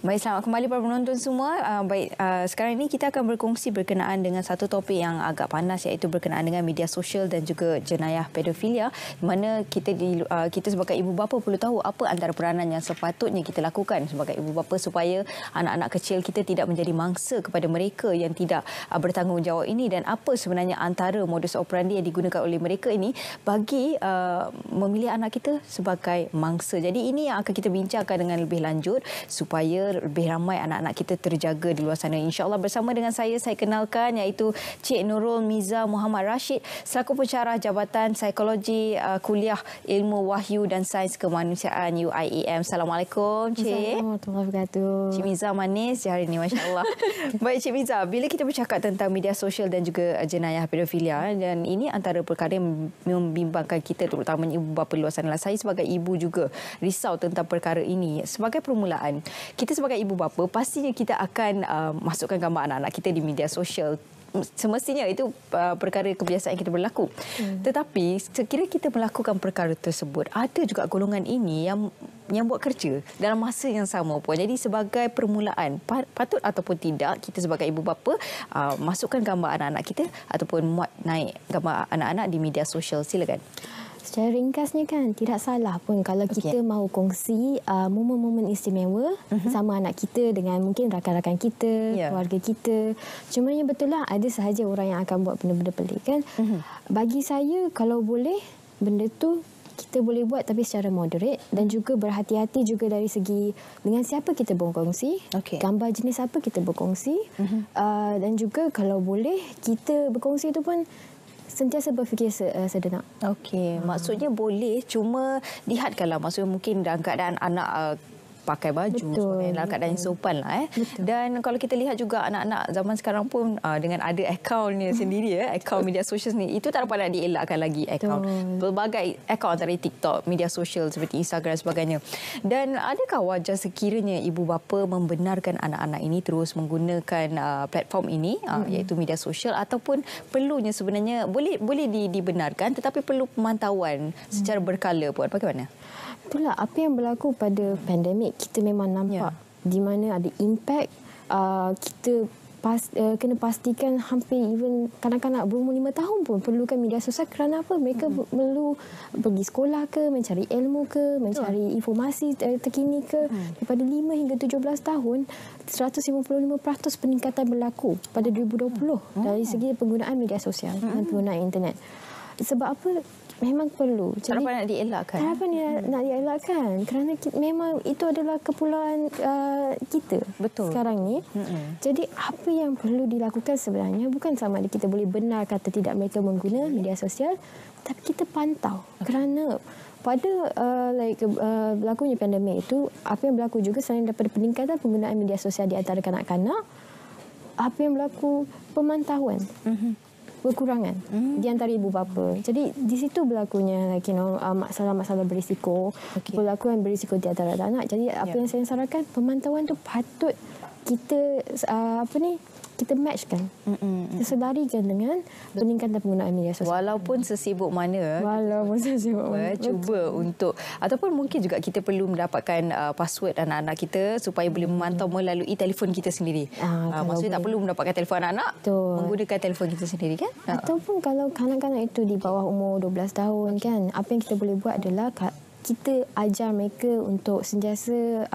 Baik, selamat kembali para penonton semua. Sekarang ini kita akan berkongsi berkenaan dengan satu topik yang agak panas, iaitu berkenaan dengan media sosial dan juga jenayah pedofilia. Di mana kita sebagai ibu bapa perlu tahu apa antara peranan yang sepatutnya kita lakukan sebagai ibu bapa supaya anak-anak kecil kita tidak menjadi mangsa kepada mereka yang tidak bertanggungjawab ini, dan apa sebenarnya antara modus operandi yang digunakan oleh mereka ini bagi memilih anak kita sebagai mangsa. Jadi ini yang akan kita bincangkan dengan lebih lanjut supaya lebih ramai anak-anak kita terjaga di luar sana. InsyaAllah bersama dengan saya kenalkan iaitu Cik Nurul Miza Muhammad Rashid selaku pensyarah Jabatan Psikologi Kuliah Ilmu Wahyu dan Sains Kemanusiaan UIAM. Assalamualaikum Cik. Assalamualaikum warahmatullahi wabarakatuh. Cik Miza manis hari ini, Masya-Allah. Baik Cik Miza, bila kita bercakap tentang media sosial dan juga jenayah pedofilia, dan ini antara perkara yang membimbangkan kita terutamanya ibu bapa luar sana. Saya sebagai ibu juga risau tentang perkara ini. Sebagai permulaan, kita sebagai ibu bapa pastinya kita akan masukkan gambar anak-anak kita di media sosial. Semestinya itu perkara kebiasaan kita berlaku. Tetapi sekiranya kita melakukan perkara tersebut, ada juga golongan ini yang buat kerja dalam masa yang sama pun. Jadi sebagai permulaan, patut ataupun tidak kita sebagai ibu bapa masukkan gambar anak-anak kita ataupun muat naik gambar anak-anak di media sosial. Silakan. Secara ringkasnya kan, tidak salah pun kalau kita mahu kongsi momen-momen istimewa sama anak kita dengan mungkin rakan-rakan kita, keluarga kita. Cuma yang betul lah, ada sahaja orang yang akan buat benda-benda pelik kan. Bagi saya, kalau boleh, benda tu kita boleh buat tapi secara moderate, dan juga berhati-hati juga dari segi dengan siapa kita berkongsi, gambar jenis apa kita berkongsi, dan juga kalau boleh kita berkongsi itu pun sentiasa berfikir sedenak. Okey, maksudnya boleh, cuma lihatkanlah, maksudnya mungkin dalam keadaan anak pakai baju dalam keadaan yang sopan lah. Dan kalau kita lihat juga anak-anak zaman sekarang pun dengan ada akaunnya sendiri, akaun media sosial sendiri, itu tak dapat nak dielakkan lagi akaun. Pelbagai akaun antara TikTok, media sosial seperti Instagram dan sebagainya. Dan adakah wajar sekiranya ibu bapa membenarkan anak-anak ini terus menggunakan platform ini, iaitu media sosial, ataupun perlunya sebenarnya boleh dibenarkan tetapi perlu pemantauan secara berkala pun? Bagaimana? Itulah apa yang berlaku pada pandemik. Kita memang nampak di mana ada impak. Kita kena pastikan hampir even kanak-kanak berumur 5 tahun pun perlukan media sosial. Kerana apa? Mereka perlu pergi sekolah ke, mencari ilmu ke, mencari informasi terkini ke. Daripada 5 hingga 17 tahun, 155% peningkatan berlaku pada 2020 dari segi penggunaan media sosial dan penggunaan internet. Sebab apa? Memang perlu. Tak dapat nak dielakkan. Tak dapat nak dielakkan. Kerana memang itu adalah kepulauan kita sekarang ni. Jadi apa yang perlu dilakukan sebenarnya bukan sama ada kita boleh benar kata tidak mereka menggunakan media sosial, tapi kita pantau. Kerana pada berlakunya pandemik itu, apa yang berlaku juga selain daripada peningkatan penggunaan media sosial di antara kanak-kanak, apa yang berlaku pemantauan. Berkurangan di antara ibu bapa. Jadi di situ berlakunya masalah-masalah berisiko, berlakuan berisiko di antara anak. Jadi apa yang saya sarankan, pemantauan tu patut kita kita matchkan, kita sedarikan dengan peningkatan penggunaan media sosial. Walaupun sesibuk mana, cuba untuk, ataupun mungkin juga kita perlu mendapatkan password anak-anak kita supaya boleh memantau melalui telefon kita sendiri. Maksudnya tak perlu mendapatkan telefon anak, menggunakan telefon kita sendiri kan. Ataupun kalau kanak-kanak itu di bawah umur 12 tahun kan, apa yang kita boleh buat adalah kita ajar mereka untuk sentiasa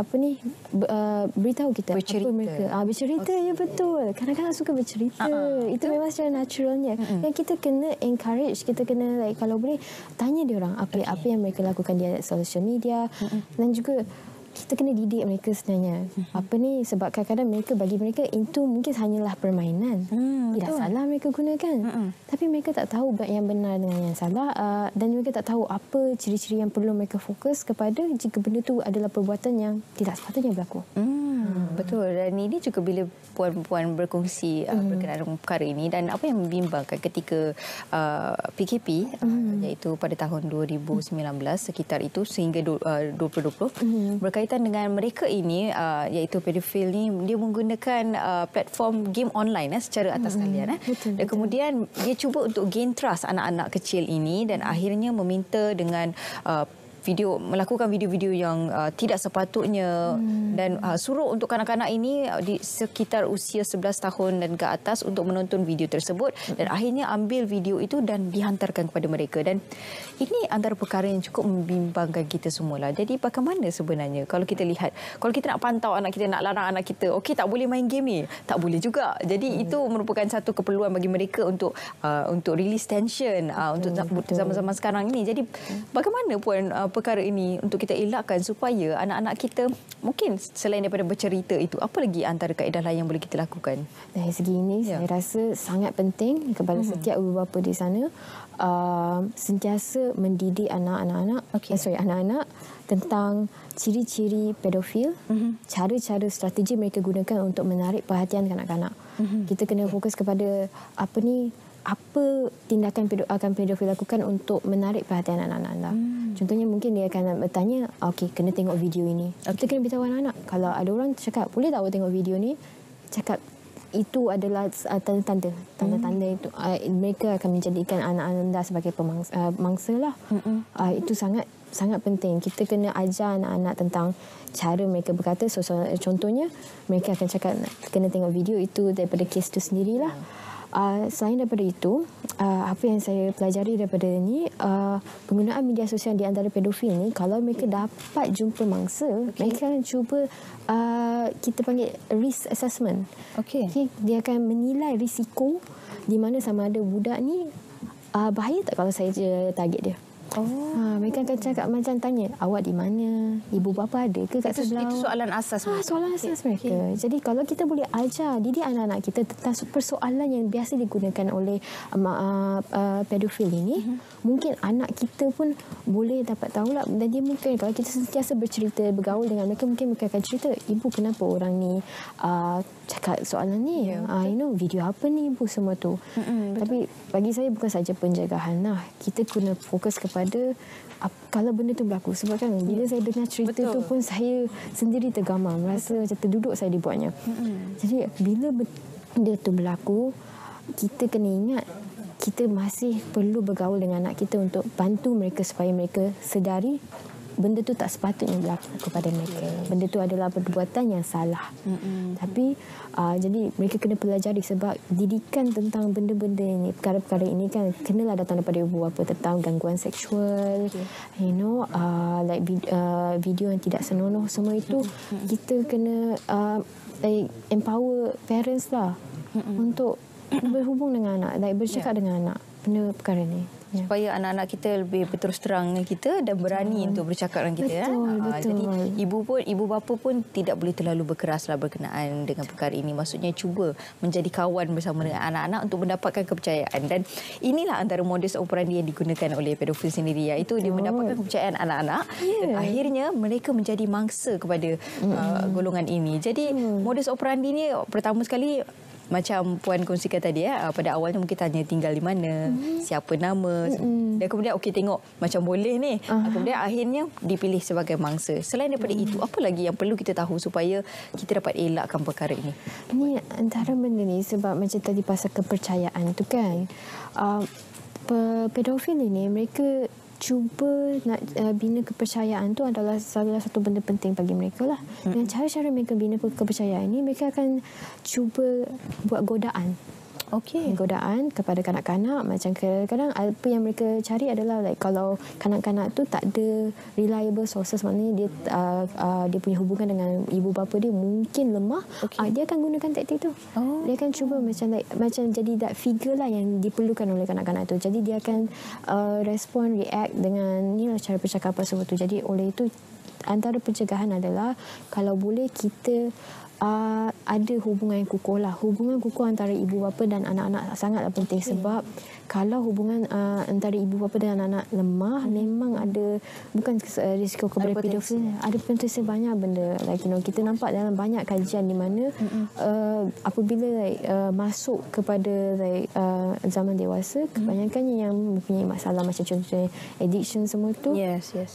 beritahu kita bercerita. apa mereka bercerita. Ya betul, kadang-kadang suka bercerita. Itu memang secara naturalnya. Yang kita kena encourage, kita kena kalau boleh tanya dia orang apa yang mereka lakukan di social media, dan juga kita kena didik mereka sebenarnya. Sebab kadang-kadang bagi mereka itu mungkin hanyalah permainan. Tidak salah mereka gunakan. Tapi mereka tak tahu yang benar dengan yang salah, dan mereka tak tahu apa ciri-ciri yang perlu mereka fokus kepada jika benda itu adalah perbuatan yang tidak sepatutnya berlaku. Betul. Dan ini juga bila puan-puan berkongsi berkenaan dengan perkara ini, dan apa yang membimbangkan ketika PKP iaitu pada tahun 2019 sekitar itu sehingga 2020 berkaitan dengan mereka ini iaitu pedofil ni, dia menggunakan platform game online secara atas talian. Dan kemudian dia cuba untuk gain trust anak-anak kecil ini, dan akhirnya meminta dengan melakukan video-video yang tidak sepatutnya dan suruh untuk kanak-kanak ini di sekitar usia 11 tahun dan ke atas untuk menonton video tersebut dan akhirnya ambil video itu dan dihantarkan kepada mereka. Dan ini antara perkara yang cukup membimbangkan kita semualah. Jadi bagaimana sebenarnya kalau kita lihat, kalau kita nak pantau anak kita, nak larang anak kita, okey tak boleh main game ni, tak boleh juga. Jadi itu merupakan satu keperluan bagi mereka untuk release tension untuk zaman-zaman sekarang ini. Jadi bagaimana Puan perkara ini untuk kita elakkan supaya anak-anak kita mungkin selain daripada bercerita itu, apa lagi antara kaedah lain yang boleh kita lakukan? Dari segi ini saya rasa sangat penting kepada setiap ibu bapa di sana sentiasa mendidik anak-anak tentang ciri-ciri pedofil, cara-cara strategi mereka gunakan untuk menarik perhatian kanak-kanak. Kita kena fokus kepada apa tindakan pedofil lakukan untuk menarik perhatian anak-anak anda. Contohnya mungkin dia akan bertanya, okey, kena tengok video ini. Kita kena beritahu anak-anak. Kalau ada orang cakap, boleh tak awak tengok video ni? Cakap, itu adalah tanda-tanda itu. Mereka akan menjadikan anak anda sebagai mangsa lah. Itu sangat penting. Kita kena ajar anak-anak tentang cara mereka berkata. Contohnya, mereka akan cakap, kena tengok video itu daripada kes itu sendirilah. Selain daripada itu, apa yang saya pelajari daripada ini, penggunaan media sosial di antara pedofil ni, kalau mereka dapat jumpa mangsa, mereka akan cuba kita panggil risk assessment. Dia akan menilai risiko di mana sama ada budak ni bahaya tak kalau saya target dia. Mereka akan cakap macam tanya, awak di mana? Ibu bapa ada ke kat sebelah? Itu soalan asas mereka. Soalan asas mereka. Jadi kalau kita boleh ajar didik anak-anak kita tentang persoalan yang biasa digunakan oleh pedofil ini, mungkin anak kita pun boleh dapat tahulah. Dan dia mungkin kalau kita sentiasa bercerita, bergaul dengan mereka, mungkin mereka akan cerita, ibu kenapa orang ni cakap soalan ni? Video apa ni ibu, semua tu. Tapi bagi saya bukan saja pencegahan lah. Kita kena fokus kepada kalau benda tu berlaku. Sebab kan bila saya dengar cerita tu pun saya sendiri tergamam, merasa macam terduduk saya dibuatnya. Jadi bila benda tu berlaku, kita kena ingat kita masih perlu bergaul dengan anak kita untuk bantu mereka supaya mereka sedari benda tu tak sepatutnya berlaku kepada mereka. Benda tu adalah perbuatan yang salah. Tapi jadi mereka kena pelajari, sebab didikan tentang benda-benda ini, perkara-perkara ini kan kenalah datang daripada ibu bapa, tentang gangguan seksual, like video yang tidak senonoh, semua itu kita kena empower parents lah untuk berhubung dengan anak, like bercakap dengan anak benda perkara ni. Supaya anak-anak kita lebih berterus terang dengan kita dan berani untuk bercakap dengan kita. Jadi ibu bapa pun tidak boleh terlalu berkeraslah berkenaan dengan perkara ini. Maksudnya cuba menjadi kawan bersama dengan anak-anak untuk mendapatkan kepercayaan. Dan inilah antara modus operandi yang digunakan oleh pedofil sendiri, iaitu dia mendapatkan kepercayaan anak-anak dan akhirnya mereka menjadi mangsa kepada golongan ini. Jadi modus operandi ni pertama sekali, macam Puan kongsikan tadi, pada awalnya mungkin tanya tinggal di mana, siapa nama, dan kemudian okey tengok macam boleh ni, kemudian akhirnya dipilih sebagai mangsa. Selain daripada itu, apa lagi yang perlu kita tahu supaya kita dapat elakkan perkara ini? Ini antara benda ni, sebab macam tadi pasal kepercayaan tu kan, pedofil ini mereka cuba nak bina kepercayaan tu adalah salah satu benda penting bagi mereka lah. Dan cara-cara mereka bina kepercayaan ni, mereka akan cuba buat godaan. Godaan kepada kanak-kanak. Macam kadang-kadang apa yang mereka cari adalah like, kalau kanak-kanak tu tak ada reliable sources, maknanya dia punya hubungan dengan ibu bapa dia mungkin lemah, dia akan gunakan taktik tu. Dia akan cuba macam jadi that figure lah yang diperlukan oleh kanak-kanak tu. Jadi dia akan respon, react dengan ni lah cara percakapan semua tu. Jadi oleh itu antara pencegahan adalah kalau boleh kita ada hubungan yang kukuh lah. Hubungan kukuh antara ibu bapa dan anak-anak sangatlah penting. Sebab kalau hubungan antara ibu bapa dan anak-anak lemah, memang ada, bukan risiko kepada pedofil, ada potensi banyak benda. Like, kita nampak dalam banyak kajian di mana apabila masuk kepada zaman dewasa, kebanyakannya yang mempunyai masalah macam contohnya addiction semua tu,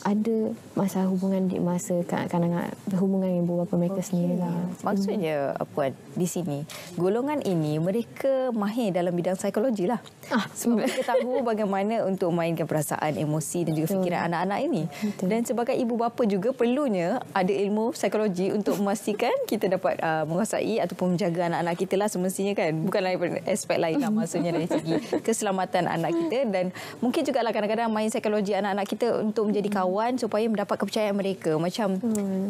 ada masalah hubungan mendidik masa kanak-kanak hubungan ibu bapa mereka sendiri lah. Maksudnya Puan, di sini golongan ini mereka mahir dalam bidang psikologi lah. Sebab mereka tahu bagaimana untuk mainkan perasaan, emosi dan juga fikiran anak-anak ini. Betul. Dan sebagai ibu bapa juga perlunya ada ilmu psikologi untuk memastikan kita dapat menguasai ataupun menjaga anak-anak kita lah semestinya kan. Bukanlah aspek lain lah, maksudnya dari segi keselamatan anak kita. Dan mungkin juga lah kadang-kadang main psikologi anak-anak kita untuk menjadi kawan supaya mendapat kepercayaan mereka. Macam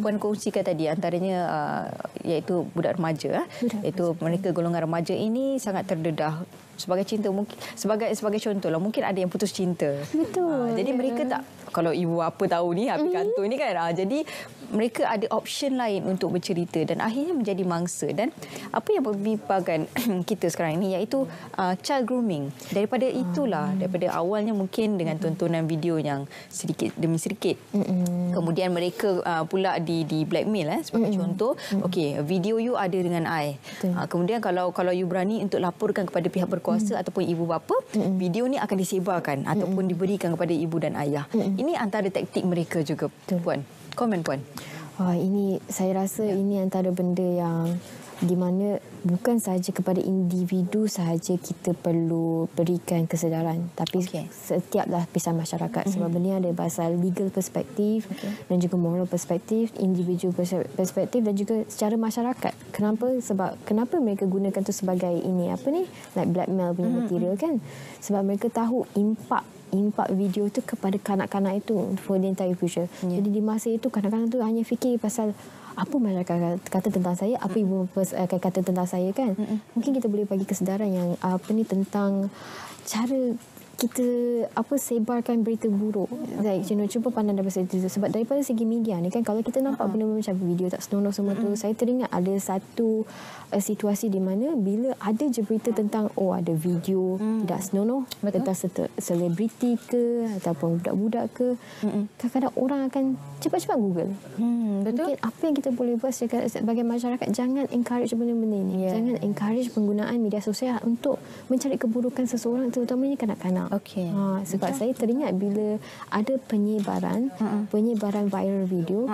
Puan kongsikan tadi antaranya iaitu budak remaja. Iaitu mereka golongan remaja ini sangat terdedah sebagai cinta, mungkin sebagai contohlah, mungkin ada yang putus cinta. Betul. Jadi mereka tak, kalau ibu apa tahu ni habis kantor ni kan. Jadi mereka ada option lain untuk bercerita dan akhirnya menjadi mangsa. Dan apa yang membimbangkan kita sekarang ini iaitu child grooming. Daripada itulah, daripada awalnya mungkin dengan tontonan video yang sedikit demi sedikit. Kemudian mereka pula di blackmail sebagai contoh. Okey, video you ada dengan I. Kemudian kalau you berani untuk laporkan kepada pihak berkuasa ataupun ibu bapa, video ni akan disebarkan ataupun diberikan kepada ibu dan ayah. Ini antara taktik mereka juga. Puan, komen Puan. Ini saya rasa ini antara benda yang di mana bukan sahaja kepada individu sahaja kita perlu berikan kesedaran, tapi setiap lapisan masyarakat. Sebab benda ada pasal legal perspektif dan juga moral perspektif, individu perspektif dan juga secara masyarakat. Kenapa mereka gunakan tu sebagai ini like blackmail punya material kan? Sebab mereka tahu impak video tu kepada kanak-kanak itu for the entire future. Jadi di masa itu kanak-kanak tu hanya fikir pasal apa masyarakat kata tentang saya, apa ibu akan kata tentang saya kan. Mungkin kita boleh bagi kesedaran yang tentang cara kita sebarkan berita buruk. Like, cuba pandang daripada situ. Sebab daripada segi media ni kan, kalau kita nampak benda macam video tak senonoh semua tu, saya teringat ada satu situasi di mana bila ada je berita tentang ada video tidak senonoh tentang selebriti ke ataupun budak-budak ke, kadang-kadang orang akan cepat-cepat Google. Mungkin apa yang kita boleh buat sebagai masyarakat, jangan encourage benda-benda ini. Jangan encourage penggunaan media sosial untuk mencari keburukan seseorang, terutamanya kanak-kanak. Sebab saya teringat bila ada penyebaran viral video,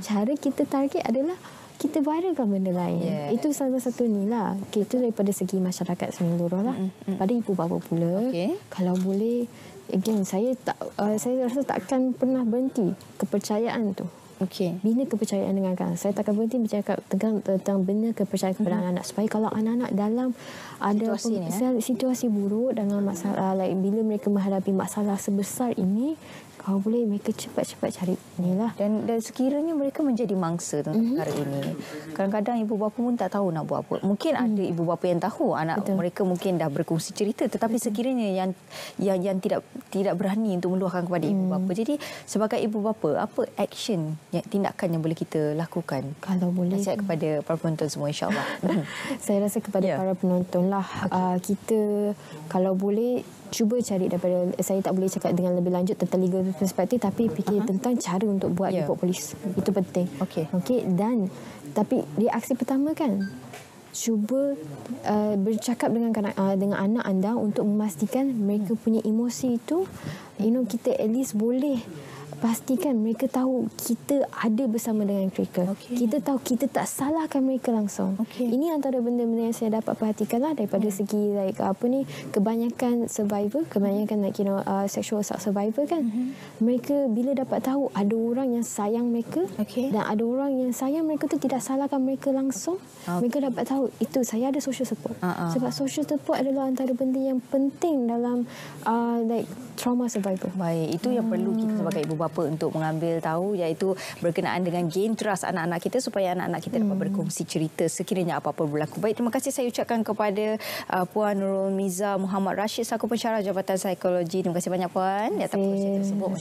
cara kita target adalah kita viralkan benda lain. Itu salah satu ni lah. Itu daripada segi masyarakat seluruh lah. Pada ibu bapa pula, kalau boleh, again, saya rasa takkan pernah berhenti kepercayaan tu. Bina kepercayaan dengan kan. Saya takkan berhenti bercakap tentang bina kepercayaan kepada anak-anak, supaya kalau anak-anak dalam ada situasi buruk dengan masalah, like bila mereka menghadapi masalah sebesar ini, kalau boleh mereka cepat-cepat cari inilah. Dan sekiranya mereka menjadi mangsa tentang perkara ini, kadang-kadang ibu bapa pun tak tahu nak buat apa. Mungkin ada ibu bapa yang tahu anak mereka mungkin dah berkongsi cerita, tetapi sekiranya yang tidak berani untuk meluahkan kepada ibu bapa. Jadi sebagai ibu bapa, apa action, tindakan yang boleh kita lakukan? Kalau boleh, nasihat kepada para penonton semua, insya-Allah. Saya rasa kepada para penonton lah, kita kalau boleh cuba cari daripada, saya tak boleh cakap dengan lebih lanjut tentang legal perspektif, tapi fikir tentang cara untuk buat report polis. Itu penting. Dan tapi reaksi pertama kan, cuba bercakap dengan anak anda untuk memastikan mereka punya emosi itu, kita at least boleh pastikan mereka tahu kita ada bersama dengan mereka. Kita tahu kita tak salahkan mereka langsung. Ini antara benda-benda yang saya dapat perhatikan lah daripada segi kebanyakan survivor, kebanyakan sexual assault survivor kan. Mereka bila dapat tahu ada orang yang sayang mereka dan ada orang yang sayang mereka tu tidak salahkan mereka langsung, mereka dapat tahu itu saya ada social support. Sebab social support adalah antara benda yang penting dalam trauma survivor. Baik, itu yang perlu kita sebagai ibu bapa untuk mengambil tahu, iaitu berkenaan dengan gain trust anak-anak kita supaya anak-anak kita dapat berkongsi cerita sekiranya apa-apa berlaku. Baik, terima kasih saya ucapkan kepada Puan Nurul Miza Muhammad Rashid selaku pensyarah Jabatan Psikologi. Terima kasih banyak Puan di atas perkongsian tersebut.